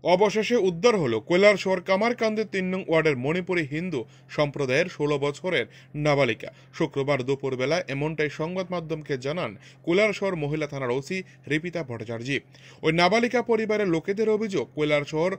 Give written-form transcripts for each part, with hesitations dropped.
অবশেষে উদ্ধার হলো কৈলাসহর কামারকান্দি ৩ নং ওয়ার্ডের মণিপুরী হিন্দু সম্প্রদায়ের ১৬ বছরের নাবালিকা। শুক্রবার দুপুরবেলা এমনটাই সংবাদ মাধ্যমকে জানান কৈলাসহর মহিলা থানার ওসি রিপিতা ভট্টাচার্য। ওই নাবালিকা পরিবারের লোকেদের অভিযোগ, কৈলাসহর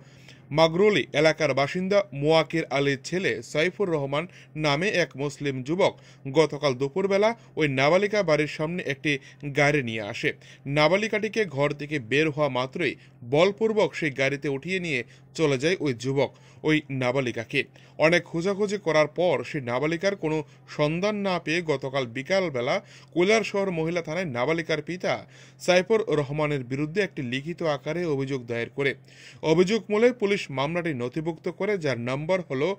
মাগরুলি এলাকার বাসিন্দা মোয়াকির আলীর ছেলে সাইফুর রহমান নামে এক মুসলিম যুবক গতকাল দুপুরবেলা ওই নাবালিকা বাড়ির সামনে একটি গাড়ি নিয়ে আসে। নাবালিকাটিকে ঘর থেকে বের হওয়া মাত্রই বলপূর্বক সেই গাড়িতে উঠিয়ে নিয়ে চলে যায় ওই যুবক ওই নাবালিকাকে। অনেক খোঁজাখুঁজি করার পর সেই নাবালিকার কোনো সন্ধান না পেয়ে গতকাল বিকালবেলা কৈলাসহর মহিলা থানায় নাবালিকার পিতা সাইফুর রহমানের বিরুদ্ধে একটি লিখিত আকারে অভিযোগ দায়ের করে। অভিযোগ মূলে পুলিশ মামলাটি নথিভুক্ত করে, যার নম্বর হলো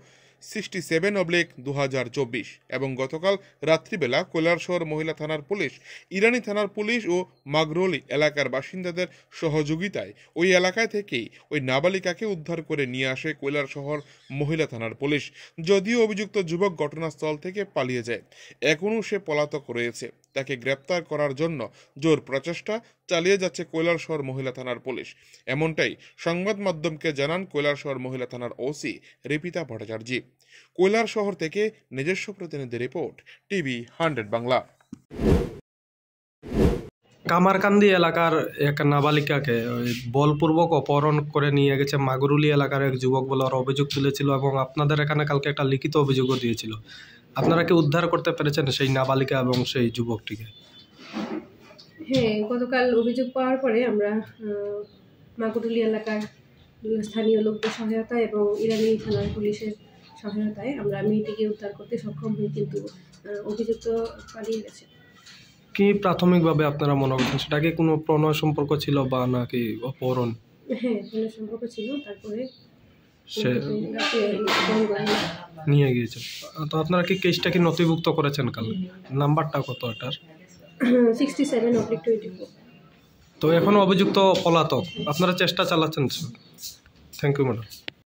67/2024 এবং গতকাল রাত্রিবেলা কৈলাসহর মহিলা থানার পুলিশ, ইরানি থানার পুলিশ ও মাগরুলি এলাকার বাসিন্দাদের সহযোগিতায় ওই এলাকায় থেকেই ওই নাবালিকাকে উদ্ধার করে নিয়ে আসে কৈলাসহর মহিলা থানার পুলিশ। যদিও অভিযুক্ত যুবক ঘটনাস্থল থেকে পালিয়ে যায়, এখনও সে পলাতক রয়েছে। তাকে গ্রেপ্তার করার জন্য জোর প্রচেষ্টা চালিয়ে যাচ্ছে কৈলাসহর মহিলা থানার পুলিশ। এমনটাই সংবাদ মাধ্যমকে জানান কৈলাসহর মহিলা থানার ওসি রিপিতা ভট্টাচার্য। কৈলাসহর থেকে নিজস্ব প্রতিনিধি রিপোর্ট, টিভি 100 বাংলা। কামারকান্দি এলাকার এক নাবালিকাকে বলপূর্বক অপহরণ করে নিয়ে গেছে মাগরুলি এলাকার এক যুবক বলে ওর অভিযোগ তুলেছিল এবং আপনাদের এখানে কালকে একটা লিখিত অভিযোগও দিয়েছিল। আপনারা কি উদ্ধার করতে পেরেছেন সেই নাবালিকা এবং সেই যুবকটিকে? হ্যাঁ, গতকাল অভিযোগ পাওয়ার পরে আমরা মাগরুলি এলাকার স্থানীয় লোকদের সহায়তায় এবং ইরানি থানার পুলিশের সহায়তায় আমরা মেয়েটিকে উদ্ধার করতে সক্ষম হই, কিন্তু অভিযুক্ত পালিয়ে গেছে। কি প্রাথমিকভাবে আপনারা মনে করছেন সেটা কি কোনো প্রণয় সম্পর্ক ছিল বা নাকি অপহরণ? হ্যাঁ, প্রণয় সম্পর্ক ছিল, তারপরে সে নিয়ে গিয়েছে। তো আপনারা কি কেসটা কি নথিভুক্ত করেছেন? কাল নাম্বারটা কত এটার? 67/24। তো এখনো অভিযুক্ত পলাতক, আপনারা চেষ্টা চালাচ্ছেন। Thank you madam.